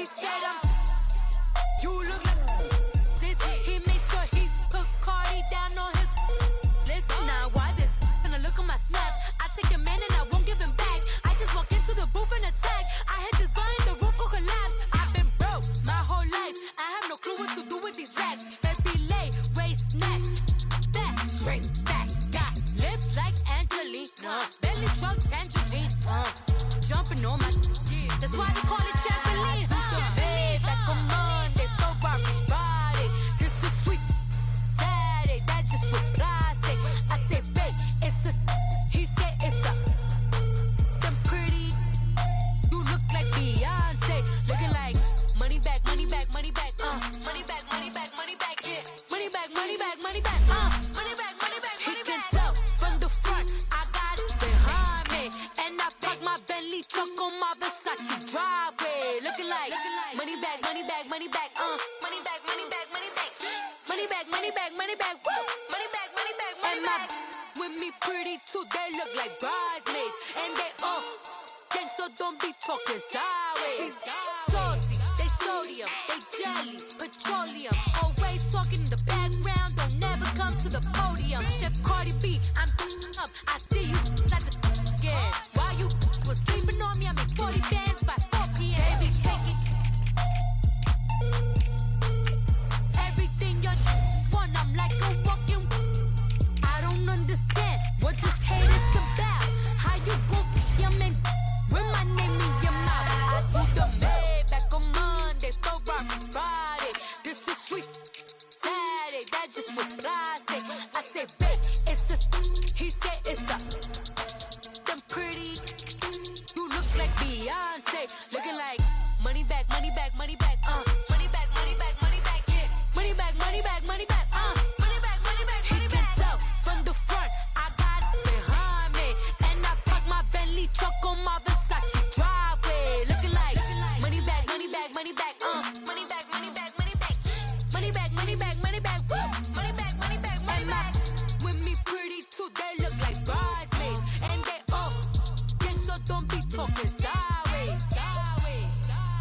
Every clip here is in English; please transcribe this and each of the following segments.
He said you look like this. He made sure he put Cardi down on his list. Now why this? Gonna look at my snap. I take your man and I won't give him back. I just walk into the booth and attack. I hit this guy in the roof will collapse. I've been broke my whole life. I have no clue what to do with these racks. Baby lay, waist snatch, back, straight back. Got lips like Angelina, belly truck tangerine. Jumping on my, that's why they call it trampoline. Hey, back on Monday, throw body. This is sweet Saturday, that's just with plastic. I say, babe, it's a, he said it's a, them pretty, you look like Beyonce, looking like money back, money back, money back, money back, money back, money back, yeah, money back, money back, money back, money back, money back. He can tell from the front, I got it behind me, and I park my Bentley truck on my Versace driveway, looking like money back, money back, money back, money back, money back, money back, money back, money back, money back, woo, money back, money back, money back. With me pretty too, they look like bridesmaids, and they gang, so don't be talking sideways. Salty, they sodium, they jelly, petroleum, always talking in the background, don't never come to the podium. Chef Cardi B, I'm up, I see you like the again. While you was sleeping on me, I made 40 bands by 4 p.m. Baby, take it. Everything you want, I'm like a walking. I don't understand what this hate is about. How you gon' your man with my name in your mouth? I do the Maybach on Monday, throw Friday. This is sweet Saturday, that's just with plastic. I say, babe, it's a, he said it's a, them pretty, you look like Beyonce, looking like money back, money back, money back, money back, money back, money back, yeah, money back, money back, money back, money back, money back, money back. He can tell from the front, I got it behind me, and I park my Bentley truck on my Versace driveway, looking like money back, money back, money back, money back, money back, money back, money back, money back, money back, woo, money back, money back, money back. With me pretty too, they look like bridesmaids, and they gang, so don't be talking sideways, sideways, sideways.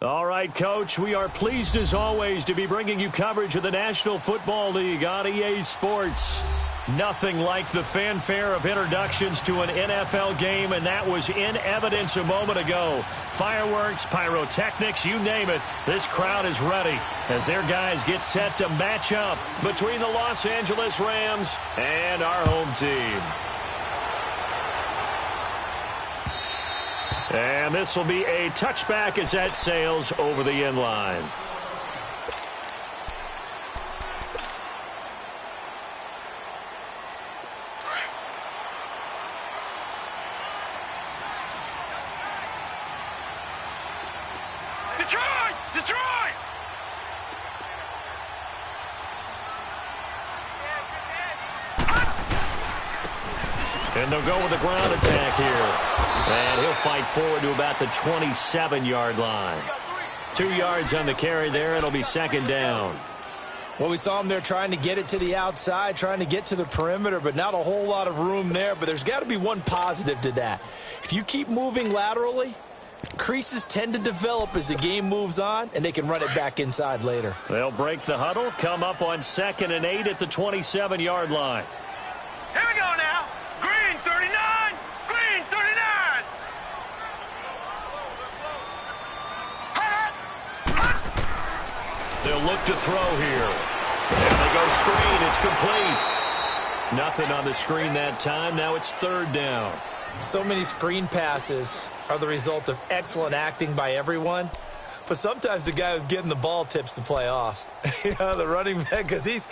All right, Coach, we are pleased as always to be bringing you coverage of the National Football League on EA Sports. Nothing like the fanfare of introductions to an NFL game, and that was in evidence a moment ago. Fireworks, pyrotechnics, you name it, this crowd is ready as their guys get set to match up between the Los Angeles Rams and our home team. And this will be a touchback as that sails over the end line. Detroit! Detroit! And they'll go with the ground attack here. And he'll fight forward to about the 27-yard line. 2 yards on the carry there. It'll be second down. Well, we saw him there trying to get it to the outside, trying to get to the perimeter, but not a whole lot of room there. But there's got to be one positive to that. If you keep moving laterally, creases tend to develop as the game moves on, and they can run it back inside later. They'll break the huddle, come up on 2nd and 8 at the 27-yard line. Here we go now. Green 39. Green 39. They'll look to throw here. And they go screen. It's complete. Nothing on the screen that time. Now it's 3rd down. So many screen passes are the result of excellent acting by everyone. But sometimes the guy who's getting the ball tips the play off. The running back, because he's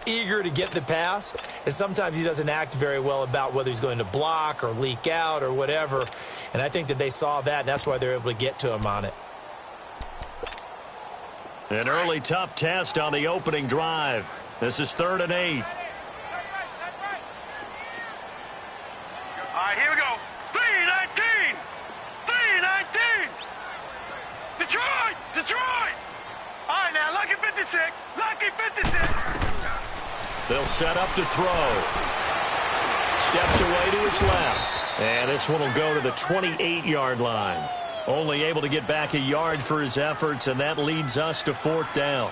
eager to get the pass, and sometimes he doesn't act very well about whether he's going to block or leak out or whatever. And I think that they saw that, and that's why they're able to get to him on it. An early tough test on the opening drive. This is 3rd and 8. All right, here we go. 3 and They'll set up to throw. Steps away to his left. And this one will go to the 28-yard line. Only able to get back a yard for his efforts, and that leads us to 4th down.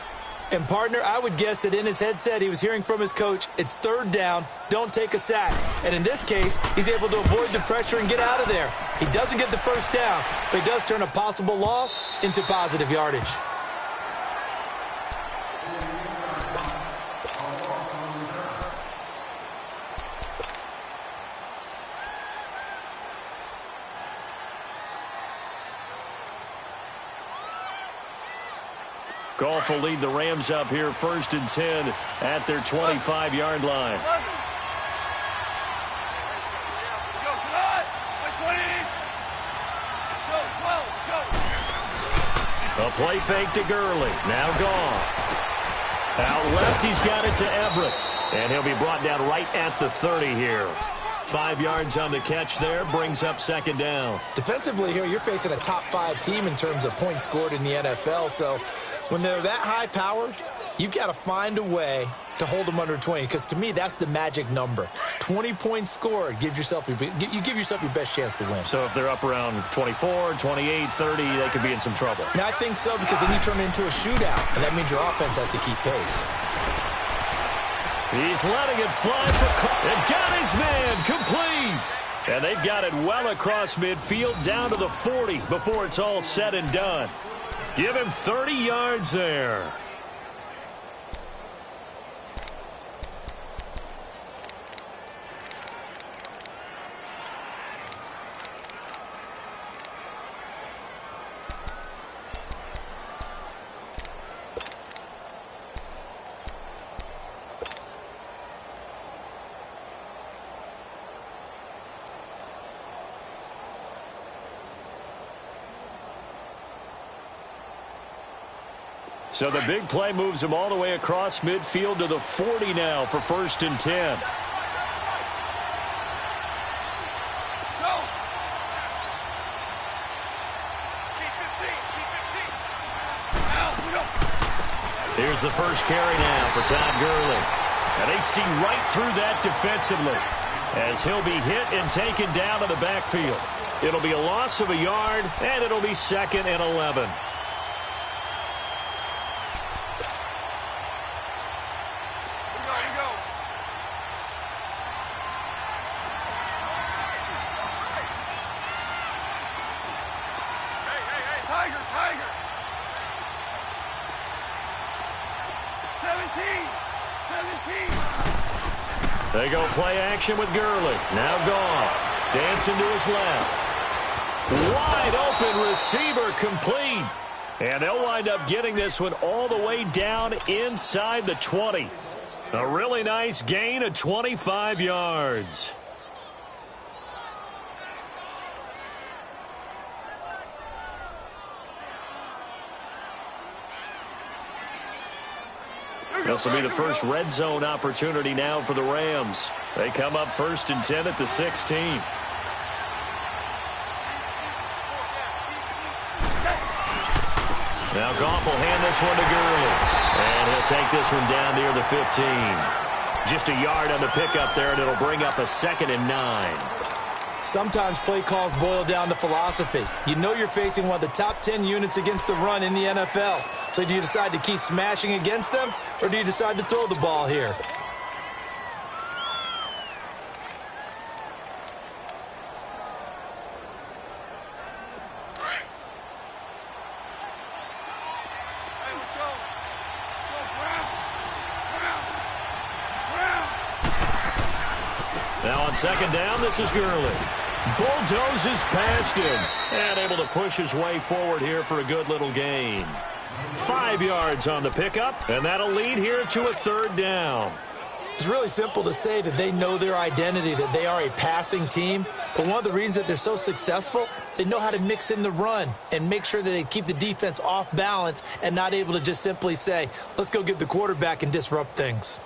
And, partner, I would guess that in his headset he was hearing from his coach, it's 3rd down, don't take a sack. And in this case, he's able to avoid the pressure and get out of there. He doesn't get the 1st down, but he does turn a possible loss into positive yardage. Goff will lead the Rams up here 1st and 10 at their 25-yard line. A play fake to Gurley. Now Goff. Out left, he's got it to Everett. And he'll be brought down right at the 30 here. 5 yards on the catch there, brings up 2nd down. Defensively here, you're facing a top 5 team in terms of points scored in the NFL. So when they're that high powered, you've got to find a way to hold them under 20, because to me, that's the magic number. 20 points scored, you give yourself your best chance to win. So if they're up around 24, 28, 30, they could be in some trouble. And I think so, because then you turn it into a shootout, and that means your offense has to keep pace. He's letting it fly for and got his man complete. And they've got it well across midfield down to the 40 before it's all said and done. Give him 30 yards there. So the big play moves him all the way across midfield to the 40 now for 1st and 10. Here's the first carry now for Todd Gurley. And they see right through that defensively as he'll be hit and taken down to the backfield. It'll be a loss of a yard, and it'll be 2nd and 11. They go play action with Gurley. Now Goff. Dancing to his left. Wide open receiver complete. And they'll wind up getting this one all the way down inside the 20. A really nice gain of 25 yards. This will be the first red zone opportunity now for the Rams. They come up 1st and 10 at the 16. Now Goff will hand this one to Gurley. And he'll take this one down near the 15. Just a yard on the pickup there, and it'll bring up a 2nd and 9. Sometimes play calls boil down to philosophy. You know you're facing one of the top 10 units against the run in the NFL. So do you decide to keep smashing against them, or do you decide to throw the ball here? Now on 2nd down, this is Gurley. Bulldozes past him and able to push his way forward here for a good little gain. 5 yards on the pickup, and that'll lead here to a 3rd down. It's really simple to say that they know their identity, that they are a passing team. But one of the reasons that they're so successful, they know how to mix in the run and make sure that they keep the defense off balance and not able to just simply say, let's go get the quarterback and disrupt things.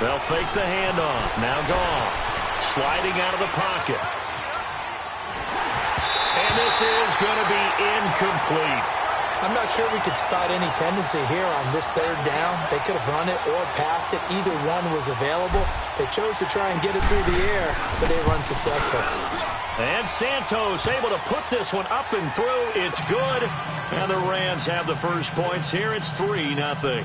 They'll fake the handoff. Now Goff sliding out of the pocket. And this is going to be incomplete. I'm not sure we could spot any tendency here on this third down. They could have run it or passed it. Either one was available. They chose to try and get it through the air, but they run successful. And Santos able to put this one up and through. It's good. And the Rams have the first points here. It's 3-0.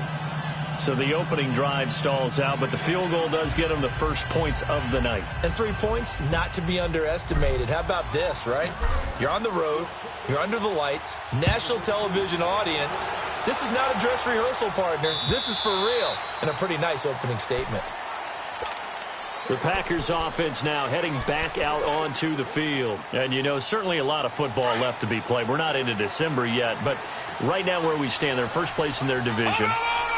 So the opening drive stalls out, but the field goal does get them the first points of the night. And 3 points, not to be underestimated. How about this, right? You're on the road. You're under the lights. National television audience. This is not a dress rehearsal, partner. This is for real. And a pretty nice opening statement. The Packers offense now heading back out onto the field. And, you know, certainly a lot of football left to be played. We're not into December yet, but right now where we stand, they're first place in their division.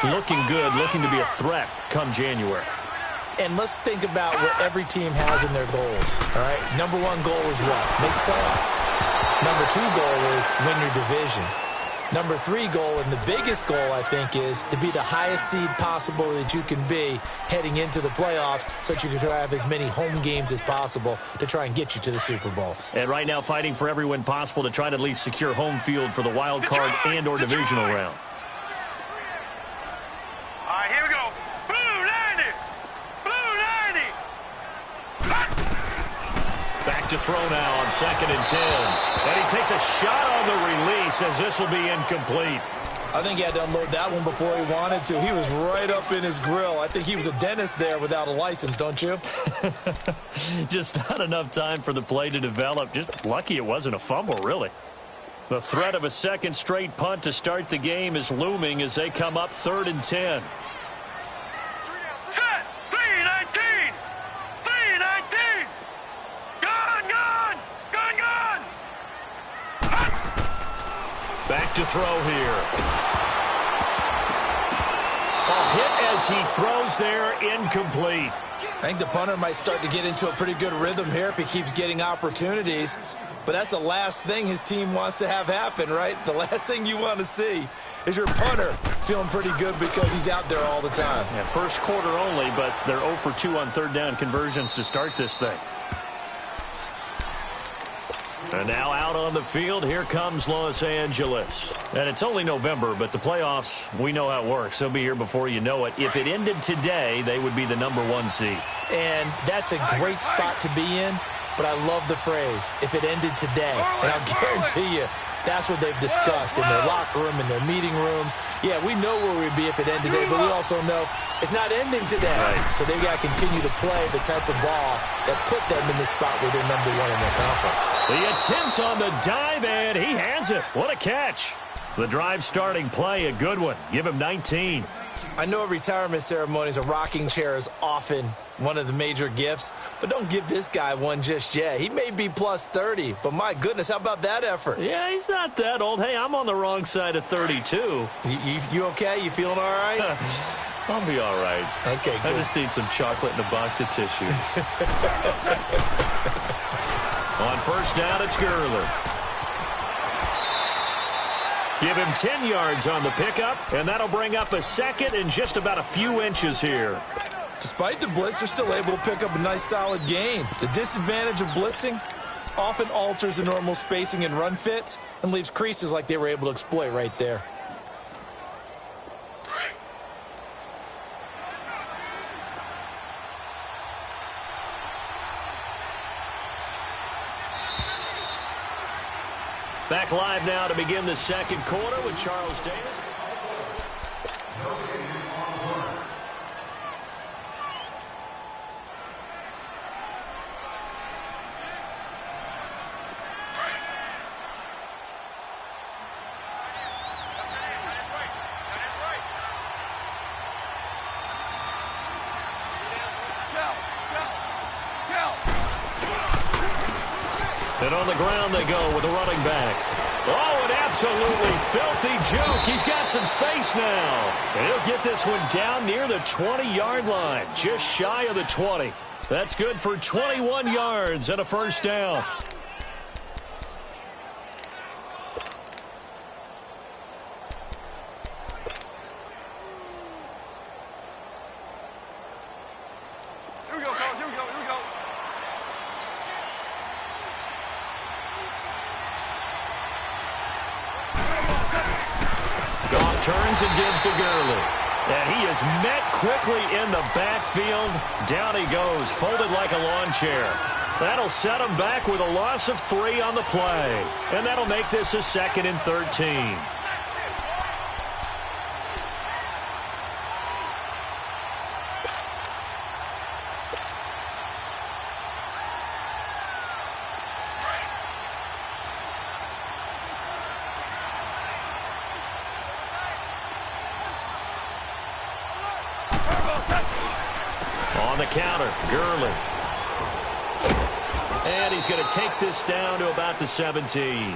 Looking good, looking to be a threat come January. And let's think about what every team has in their goals, all right? Number 1 goal is what? Make the playoffs. Number 2 goal is win your division. Number 3 goal, and the biggest goal, I think, is to be the highest seed possible that you can be heading into the playoffs so that you can have as many home games as possible to try and get you to the Super Bowl. And right now fighting for every win possible to try to at least secure home field for the wild card and or divisional round. All right, here we go. Blue 90. Blue 90. Back to throw now on 2nd and 10. And he takes a shot on the release as this will be incomplete. I think he had to unload that one before he wanted to. He was right up in his grill. I think he was a dentist there without a license, don't you? Just not enough time for the play to develop. Just lucky it wasn't a fumble, really. The threat of a second straight punt to start the game is looming as they come up 3rd and 10. Set. 3-19. 3-19. Gone, gone. Gone, gone. Back to throw here. A hit as he throws there, incomplete. I think the punter might start to get into a pretty good rhythm here if he keeps getting opportunities. But that's the last thing his team wants to have happen, right? The last thing you want to see is your punter feeling pretty good because he's out there all the time. Yeah, first quarter only, but they're 0 for 2 on 3rd down conversions to start this thing. And now out on the field, here comes Los Angeles. And it's only November, but the playoffs, we know how it works. They'll be here before you know it. If it ended today, they would be the number 1 seed. And that's a great spot to be in, but I love the phrase, if it ended today. And I'll guarantee you, that's what they've discussed in their locker room, in their meeting rooms. Yeah, we know where we'd be if it ended today, but we also know it's not ending today. Right. So they've got to continue to play the type of ball that put them in the spot where they're number 1 in their conference. The attempt on the dive, and he has it. What a catch. The drive starting play, a good one. Give him 19. I know at retirement ceremonies, a rocking chair is often one of the major gifts, but don't give this guy one just yet. He may be plus 30, but my goodness, how about that effort? Yeah, he's not that old. Hey, I'm on the wrong side of 32. You okay? You feeling all right? I'll be all right. Okay, good. I just need some chocolate and a box of tissues. On 1st down, it's Gurley. Give him 10 yards on the pickup, and that'll bring up a 2nd and just about a few inches here. Despite the blitz, they're still able to pick up a nice, solid gain. The disadvantage of blitzing often alters the normal spacing and run fits and leaves creases like they were able to exploit right there. Back live now to begin the 2nd quarter with Charles Davis. And on the ground they go with a running back. Oh, an absolutely filthy juke. He's got some space now. And he'll get this one down near the 20-yard line, just shy of the 20. That's good for 21 yards and a 1st down. turns and gives to Gurley. And he is met quickly in the backfield. Down he goes, folded like a lawn chair. That'll set him back with a loss of 3 on the play. And that'll make this a 2nd and 13. On the counter, Gurley. And he's going to take this down to about the 17.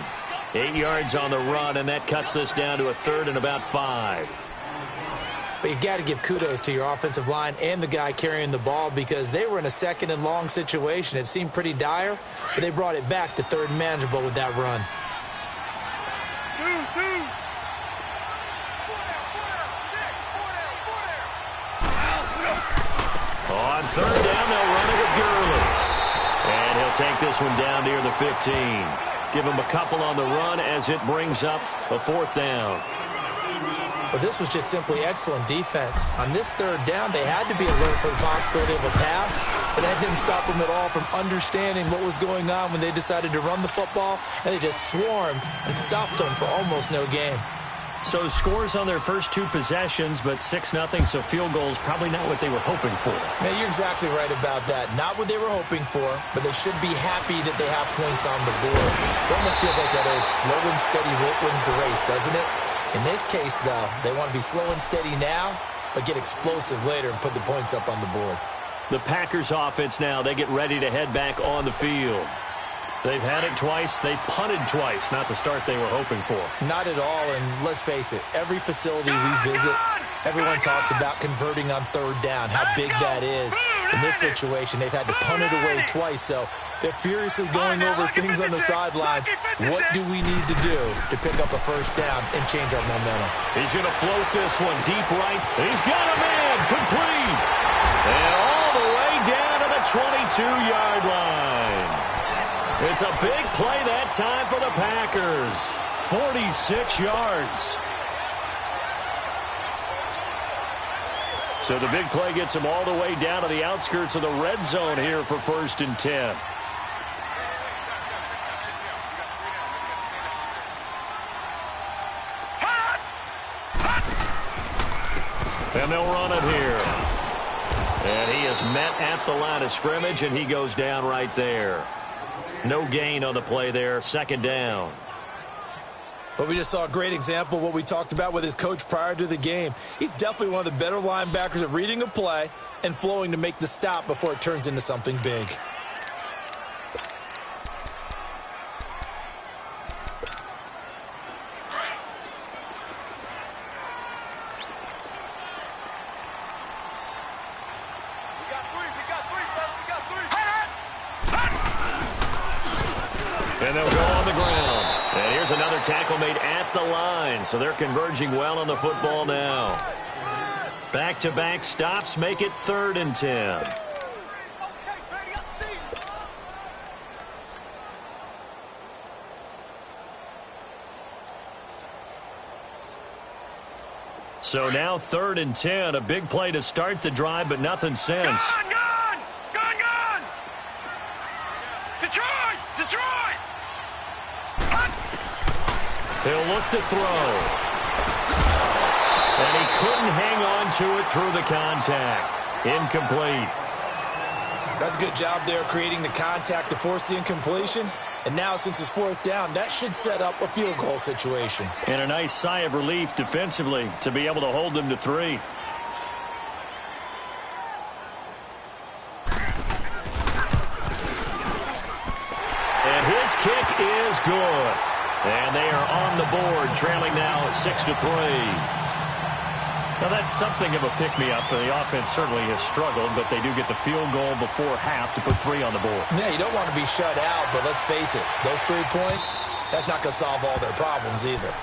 8 yards on the run, and that cuts this down to a 3rd and about 5. But you got to give kudos to your offensive line and the guy carrying the ball because they were in a 2nd and long situation. It seemed pretty dire, but they brought it back to 3rd and manageable with that run. On 3rd down, they'll run it with Gurley. And he'll take this one down near the 15. Give him a couple on the run as it brings up a 4th down. Well, this was just simply excellent defense. On this 3rd down, they had to be alert for the possibility of a pass, but that didn't stop them at all from understanding what was going on when they decided to run the football, and they just swarmed and stopped them for almost no gain. So scores on their first 2 possessions, but 6-0, so field goals probably not what they were hoping for. Man, you're exactly right about that. Not what they were hoping for, but they should be happy that they have points on the board. It almost feels like that old slow and steady wins the race, doesn't it? In this case, though, they want to be slow and steady now, but get explosive later and put the points up on the board. The Packers offense now, they get ready to head back on the field. They've had it twice. They've punted twice. Not the start they were hoping for. Not at all, and let's face it, every facility we visit, everyone talks about converting on 3rd down, how big that is. In this situation, they've had to punt it away twice, so they're furiously going over things on the sidelines. What do we need to do to pick up a 1st down and change our momentum? He's going to float this one deep right. He's got a man complete. And all the way down to the 22-yard line. It's a big play that time for the Packers. 46 yards. So the big play gets them all the way down to the outskirts of the red zone here for 1st and 10. And they'll run it here. And he is met at the line of scrimmage, and he goes down right there. No gain on the play there. 2nd down. But we just saw a great example of what we talked about with his coach prior to the game. He's definitely one of the better linebackers at reading a play and flowing to make the stop before it turns into something big. And they'll go on the ground. And here's another tackle made at the line. So they're converging well on the football now. Back-to-back stops make it 3rd and 10. So now 3rd and 10. A big play to start the drive, but nothing since. Gone! Detroit! He'll look to throw. And he couldn't hang on to it through the contact. Incomplete. That's a good job there creating the contact to force the incompletion. And now since it's 4th down, that should set up a field goal situation. And a nice sigh of relief defensively to be able to hold them to 3. And his kick is good. And they are on the board, trailing now at 6-3. Now, that's something of a pick-me-up. The offense certainly has struggled, but they do get the field goal before half to put 3 on the board. Yeah, you don't want to be shut out, but let's face it, those 3 points, that's not going to solve all their problems either.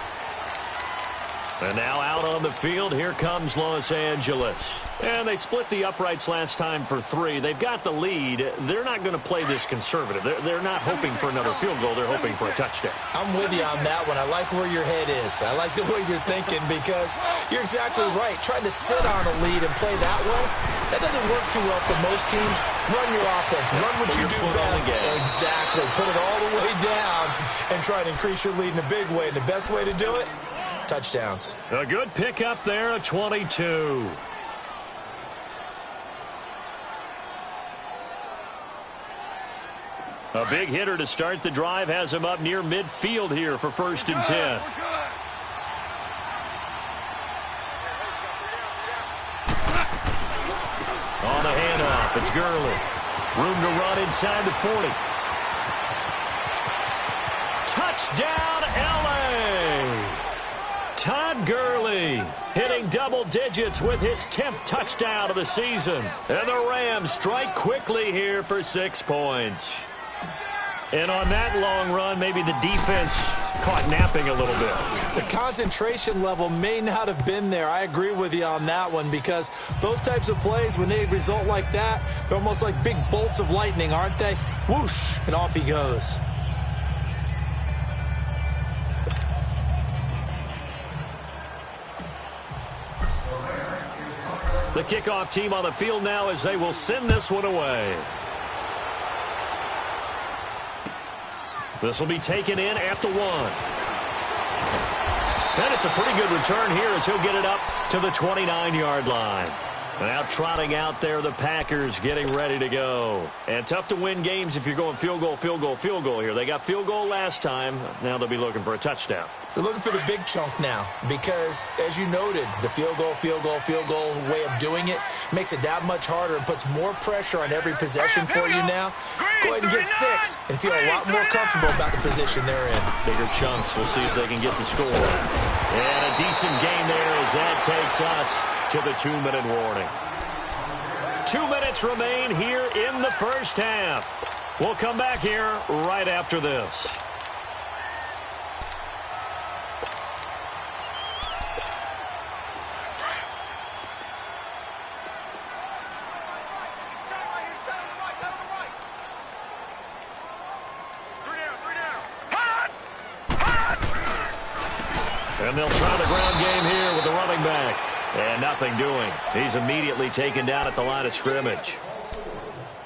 And now out on the field, here comes Los Angeles. And they split the uprights last time for 3. They've got the lead. They're not going to play this conservative. They're not hoping for another field goal. They're hoping for a touchdown. I'm with you on that one. I like where your head is. I like the way you're thinking because you're exactly right. Trying to sit on a lead and play that way, that doesn't work too well for most teams. Run your offense. Run what you do best. Exactly. Put it all the way down and try to increase your lead in a big way. And the best way to do it, touchdowns. A good pickup there, a 22. A big hitter to start the drive has him up near midfield here for 1st and 10. On the handoff, it's Gurley. Room to run inside the 40. Touchdown, L.A. Todd Gurley hitting double digits with his 10th touchdown of the season. And the Rams strike quickly here for 6 points. And on that long run, maybe the defense caught napping a little bit. The concentration level may not have been there. I agree with you on that one because those types of plays, when they result like that, they're almost like big bolts of lightning, aren't they? Whoosh, and off he goes. The kickoff team on the field now as they will send this one away. This will be taken in at the 1. And it's a pretty good return here as he'll get it up to the 29-yard line. Now trotting out there, the Packers getting ready to go. And tough to win games if you're going field goal, field goal, field goal here. They got field goal last time. Now they'll be looking for a touchdown. They're looking for the big chunk now because, as you noted, the field goal way of doing it makes it that much harder and puts more pressure on every possession for you now. Go ahead and get 6 and feel a lot more comfortable about the position they're in. Bigger chunks. We'll see if they can get the score. And a decent gain there as that takes us to the 2-minute warning. 2 minutes remain here in the first half. We'll come back here right after this. And they'll try the ground game here with the running back. And nothing doing. He's immediately taken down at the line of scrimmage.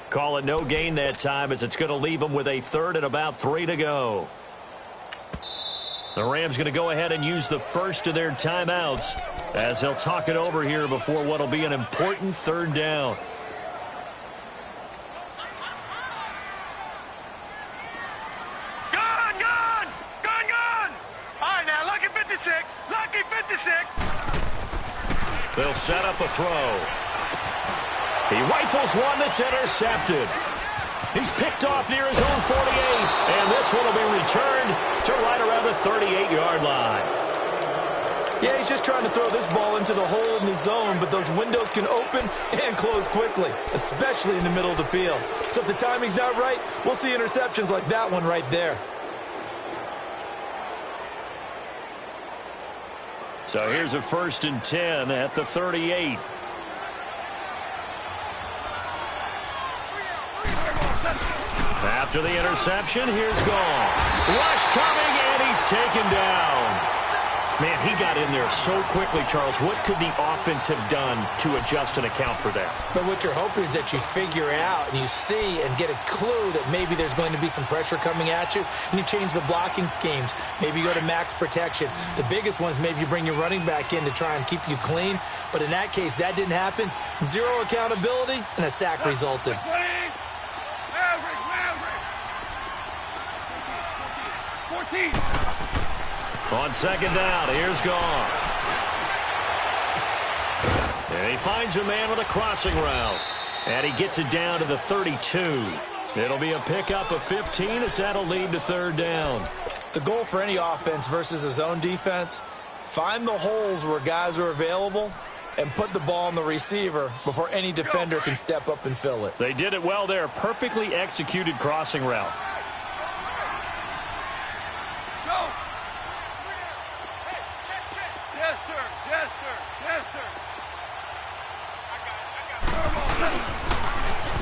Call it no gain that time as it's going to leave him with a 3rd and about 3 to go. The Rams going to go ahead and use the first of their timeouts as they'll talk it over here before what will be an important 3rd down. Lucky 56. They'll set up a throw. He rifles one that's intercepted. He's picked off near his own 48, and this one will be returned to right around the 38-yard line. Yeah, he's just trying to throw this ball into the hole in the zone, but those windows can open and close quickly, especially in the middle of the field. So if the timing's not right, we'll see interceptions like that one right there. So here's a 1st and 10 at the 38. After the interception, here's Gall. Rush coming, and he's taken down. Man, he got in there so quickly, Charles. What could the offense have done to adjust and account for that? But what you're hoping is that you figure out and you see and get a clue that maybe there's going to be some pressure coming at you, and you change the blocking schemes. Maybe you go to max protection. The biggest one is maybe you bring your running back in to try and keep you clean. But in that case, that didn't happen. 0 accountability, and a sack resulted. 14. On 2nd down, here's Goff. And he finds a man with a crossing route. And he gets it down to the 32. It'll be a pickup of 15 as that'll lead to 3rd down. The goal for any offense versus a zone defense, find the holes where guys are available and put the ball on the receiver before any defender can step up and fill it. They did it well there. Perfectly executed crossing route. Go. Yes, sir.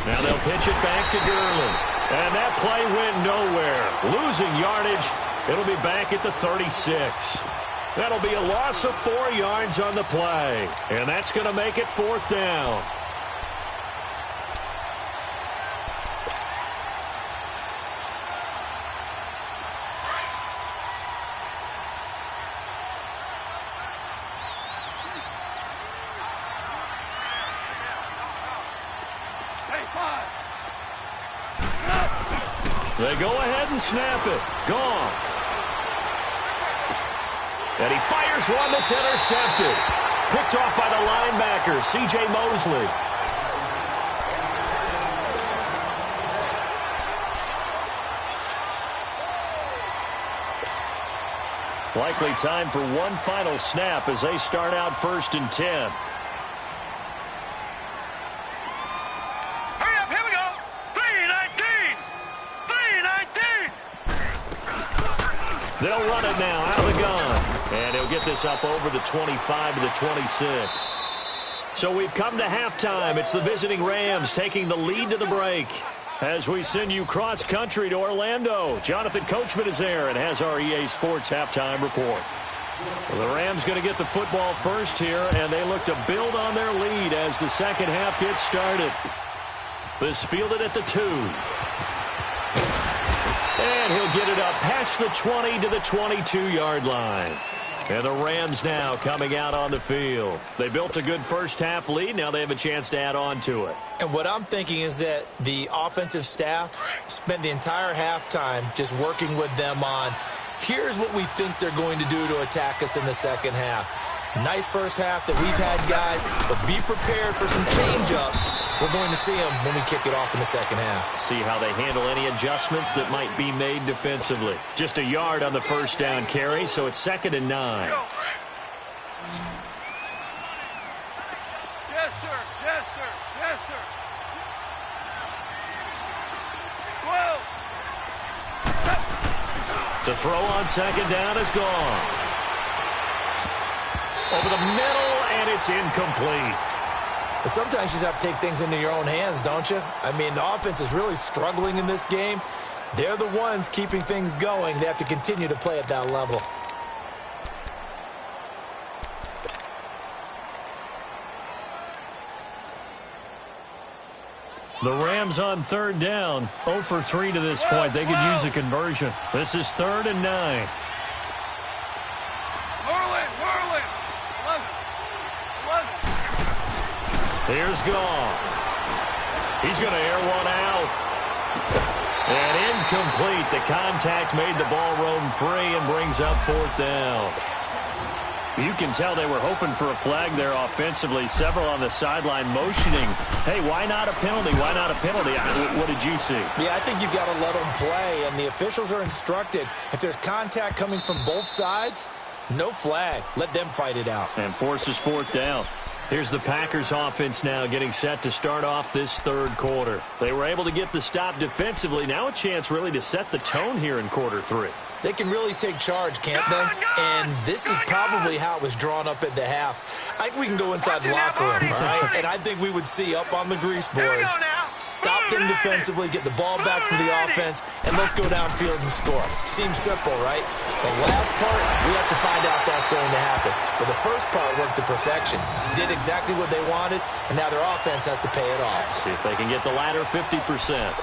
Now they'll pitch it back to Gurley. And that play went nowhere. Losing yardage. It'll be back at the 36. That'll be a loss of 4 yards on the play. And that's going to make it 4th down. They go ahead and snap it. Gone. And he fires one that's intercepted. Picked off by the linebacker, C.J. Mosley. Likely time for one final snap as they start out 1st and 10. Hurry up, here we go. 3-19. 3-19. They'll run it now out of the gun. And he'll get this up over the 25 to the 26. So we've come to halftime. It's the visiting Rams taking the lead to the break. As we send you cross-country to Orlando, Jonathan Coachman is there and has our EA Sports halftime report. Well, the Rams going to get the football first here, and they look to build on their lead as the second half gets started. This fielded at the 2. And he'll get it up past the 20 to the 22-yard line. And the Rams now coming out on the field. They built a good first half lead. Now they have a chance to add on to it. And what I'm thinking is that the offensive staff spent the entire halftime just working with them on, here's what we think they're going to do to attack us in the second half. Nice first half that we've had, guys, but be prepared for some change-ups. We're going to see them when we kick it off in the second half. See how they handle any adjustments that might be made defensively. Just a yard on the first down carry, so it's 2nd and 9. Yes, sir. Yes, sir. Yes, sir. 12. To throw on second down is gone. Over the middle, and it's incomplete. But sometimes you just have to take things into your own hands, don't you? I mean, the offense is really struggling in this game. They're the ones keeping things going. They have to continue to play at that level. The Rams on 3rd down, 0 for 3 to this point. They could use a conversion. This is 3rd and 9. Here's Goff. He's going to air one out. And incomplete. The contact made the ball roam free and brings up 4th down. You can tell they were hoping for a flag there offensively. Several on the sideline motioning. Hey, why not a penalty? Why not a penalty? What did you see? Yeah, I think you've got to let them play, and the officials are instructed. If there's contact coming from both sides, no flag. Let them fight it out. And forces 4th down. Here's the Packers offense now getting set to start off this 3rd quarter. They were able to get the stop defensively. Now a chance really to set the tone here in quarter 3. They can really take charge, can't they? And this is probably how it was drawn up at the half. I think we can go inside the locker room, all right? And I think we would see up on the grease boards, stop them defensively, get the ball back for the offense, and let's go downfield and score. Seems simple, right? The last part, we have to find out if that's going to happen. But the first part worked to perfection. Did exactly what they wanted, and now their offense has to pay it off. See if they can get the latter 50%.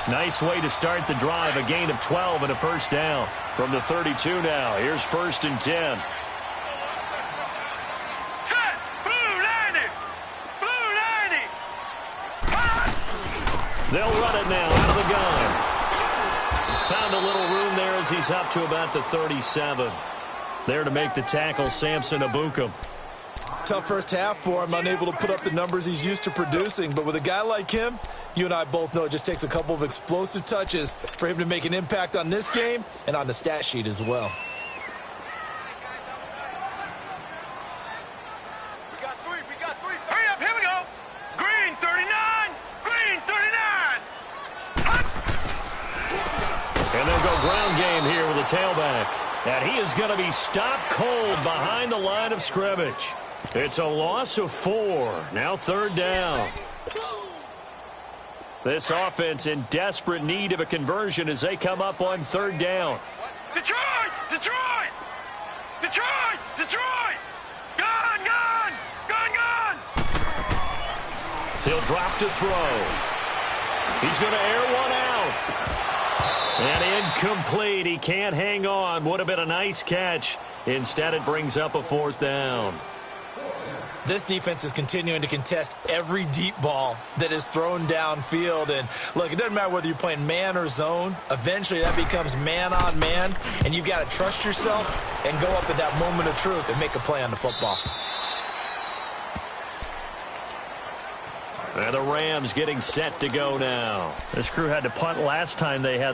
Nice way to start the drive, a gain of 12 and a first down. From the 32 now, here's 1st and 10. Set! Blue 90! Blue 90! They'll run it now out of the gun. Found a little room there as he's up to about the 37. There to make the tackle, Samson Abukum. Tough first half for him, unable to put up the numbers he's used to producing. But with a guy like him, you and I both know it just takes a couple of explosive touches for him to make an impact on this game and on the stat sheet as well. We got three. Hurry up, here we go. Green 39. Green 39. And they'll go ground game here with a tailback. And he is going to be stopped cold behind the line of scrimmage. It's a loss of 4. Now 3rd down. This offense in desperate need of a conversion as they come up on third down. Detroit! Detroit! Detroit! Detroit! Gone! Gone! Gone! Gone! He'll drop to throw. He's going to air one out. And incomplete. He can't hang on. Would have been a nice catch. Instead, it brings up a fourth down. This defense is continuing to contest every deep ball that is thrown downfield. And, look, it doesn't matter whether you're playing man or zone. Eventually, that becomes man on man, and you've got to trust yourself and go up at that moment of truth and make a play on the football. And the Rams getting set to go now. This crew had to punt last time they had